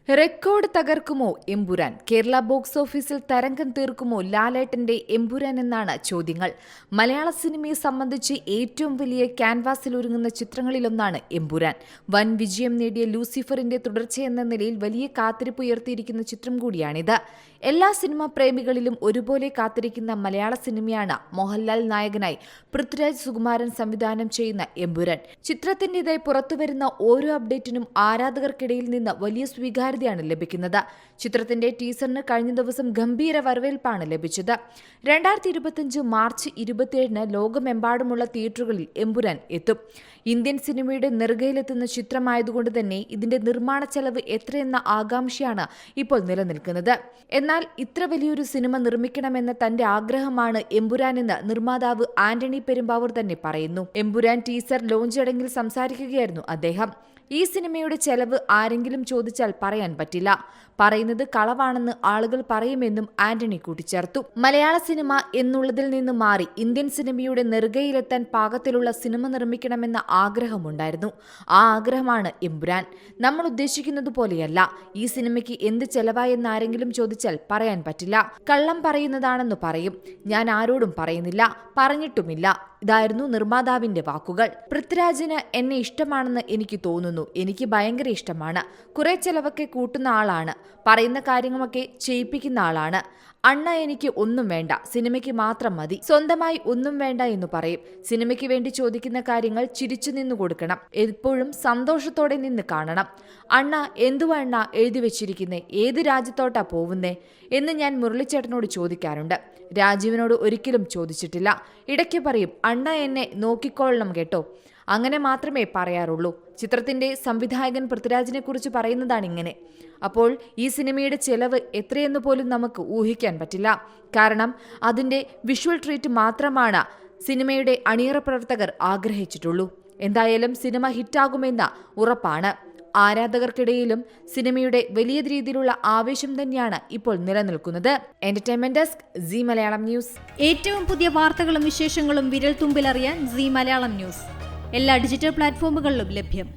Record തകർക്കുമോ Empuraan? Kerala box ഓഫീസിൽ തരംഗം തീർക്കുമോ ലാലേട്ടന്റെ എമ്പുരാൻ എന്നാണ് ചോദ്യങ്ങൾ. മലയാള സിനിമയെ സംബന്ധിച്ച് ഏറ്റവും വലിയ ക്യാൻവാസിൽ ഒരുങ്ങുന്ന ചിത്രങ്ങളിലൊന്നാണ് എമ്പുരാൻ. വൻ വിജയം നേടിയ ലൂസിഫറിന്റെ തുടർച്ചയെന്ന നിലയിൽ വലിയ കാത്തിരിപ്പ് ഉയർത്തിയിരിക്കുന്ന ചിത്രം കൂടിയാണിത്. എല്ലാ സിനിമാ പ്രേമികളിലും ഒരുപോലെ കാത്തിരിക്കുന്ന മലയാള സിനിമയാണ് മോഹൻലാൽ നായകനായി പൃഥ്വിരാജ് സുകുമാരൻ സംവിധാനം ചെയ്യുന്ന എമ്പുരാൻ. ചിത്രത്തിന്റേതായി പുറത്തുവരുന്ന ഓരോ അപ്ഡേറ്റിനും ആരാധകർക്കിടയിൽ നിന്ന് വലിയ സ്വീകാര്യതയാണ് ലഭിക്കുന്നത്. ചിത്രത്തിന്റെ ടീസറിന് കഴിഞ്ഞ ദിവസം ഗംഭീര വരവേൽപ്പാണ് ലഭിച്ചത്. 2025 മാർച്ച് 27 ലോകമെമ്പാടുമുള്ള തിയേറ്ററുകളിൽ എമ്പുരാൻ എത്തും. ഇന്ത്യൻ സിനിമയുടെ നെറുകയിലെത്തുന്ന ചിത്രമായതുകൊണ്ട് തന്നെ ഇതിന്റെ നിർമ്മാണ ചെലവ് എത്രയെന്ന ആകാംക്ഷയാണ് ഇപ്പോൾ നിലനിൽക്കുന്നത്. എന്നാൽ ഇത്ര വലിയൊരു സിനിമ നിർമ്മിക്കണമെന്ന തന്റെ ആഗ്രഹമാണ് എമ്പുരാനെന്ന് നിർമ്മാതാവ് ആന്റണി പെരുമ്പാവൂർ തന്നെ പറയുന്നു. എമ്പുരാൻ ടീസർ ലോഞ്ച് ചടങ്ങിൽ സംസാരിക്കുകയായിരുന്നു അദ്ദേഹം. ഈ സിനിമയുടെ ചെലവ് ആരെങ്കിലും ചോദിച്ചാൽ പറയാൻ പറ്റില്ല, പറയുന്നത് കളവാണെന്ന് ആളുകൾ പറയുമെന്നും ആന്റണി കൂട്ടിച്ചേർത്തു. മലയാള സിനിമ എന്നുള്ളതിൽ നിന്ന് മാറി ഇന്ത്യൻ സിനിമയുടെ നെറുകയിലെത്താൻ പാകത്തിലുള്ള സിനിമ നിർമ്മിക്കണമെന്ന ആഗ്രഹമുണ്ടായിരുന്നു. ആ ആഗ്രഹമാണ് എമ്പുരാൻ. നമ്മൾ ഉദ്ദേശിക്കുന്നത് പോലെയല്ല. ഈ സിനിമയ്ക്ക് എന്ത് ചെലവായെന്ന് ആരെങ്കിലും ചോദിച്ചാൽ പറയാൻ പറ്റില്ല, കള്ളം പറയുന്നതാണെന്ന് പറയും. ഞാൻ ആരോടും പറയുന്നില്ല, പറഞ്ഞിട്ടുമില്ല. ഇതായിരുന്നു നിർമ്മാതാവിന്റെ വാക്കുകൾ. പൃഥ്വിരാജിന് എന്നെ ഇഷ്ടമാണെന്ന് എനിക്ക് തോന്നുന്നു. എനിക്ക് ഭയങ്കര ഇഷ്ടമാണ്. കുറെ ചെലവൊക്കെ കൂട്ടുന്ന ആളാണ്. പറയുന്ന കാര്യങ്ങളൊക്കെ ചെയ്യിപ്പിക്കുന്ന ആളാണ്. അണ്ണ എനിക്ക് ഒന്നും വേണ്ട, സിനിമയ്ക്ക് മാത്രം മതി, സ്വന്തമായി ഒന്നും വേണ്ട എന്ന് പറയും. സിനിമയ്ക്ക് വേണ്ടി ചോദിക്കുന്ന കാര്യങ്ങൾ ചിരിച്ചു നിന്ന് കൊടുക്കണം, എപ്പോഴും സന്തോഷത്തോടെ നിന്ന് കാണണം. അണ്ണ എന്തുവാ അണ്ണ എഴുതി വെച്ചിരിക്കുന്നേ, ഏത് രാജ്യത്തോട്ടാ പോവുന്നേ എന്ന് ഞാൻ മുരളിച്ചേട്ടനോട് ചോദിക്കാറുണ്ട്. രാജീവിനോട് ഒരിക്കലും ചോദിച്ചിട്ടില്ല. ഇടയ്ക്ക് പറയും, അണ്ണ എന്നെ നോക്കിക്കൊള്ളണം കേട്ടോ. അങ്ങനെ മാത്രമേ പറയാറുള്ളൂ. ചിത്രത്തിന്റെ സംവിധായകൻ പൃഥ്വിരാജിനെ കുറിച്ച് പറയുന്നതാണ് ഇങ്ങനെ. അപ്പോൾ ഈ സിനിമയുടെ ചെലവ് എത്രയെന്ന് പോലും നമുക്ക് ഊഹിക്കാൻ പറ്റില്ല. കാരണം അതിന്റെ വിഷ്വൽ ട്രീറ്റ് മാത്രമാണ് സിനിമയുടെ അണിയറ പ്രവർത്തകർ ആഗ്രഹിച്ചിട്ടുള്ളൂ. എന്തായാലും സിനിമ ഹിറ്റാകുമെന്ന ഉറപ്പാണ്. ആരാധകർക്കിടയിലും സിനിമയുടെ വലിയ രീതിയിലുള്ള ആവേശം തന്നെയാണ് ഇപ്പോൾ നിലനിൽക്കുന്നത്. Entertainment desk, Zee Malayalam news. ഏറ്റവും പുതിയ വാർത്തകളും വിശേഷങ്ങളും വിരൽ തുമ്പിലറിയാൻ സീ മലയാളം ന്യൂസ് എല്ലാ ഡിജിറ്റൽ പ്ലാറ്റ്ഫോമുകളിലും ലഭ്യം.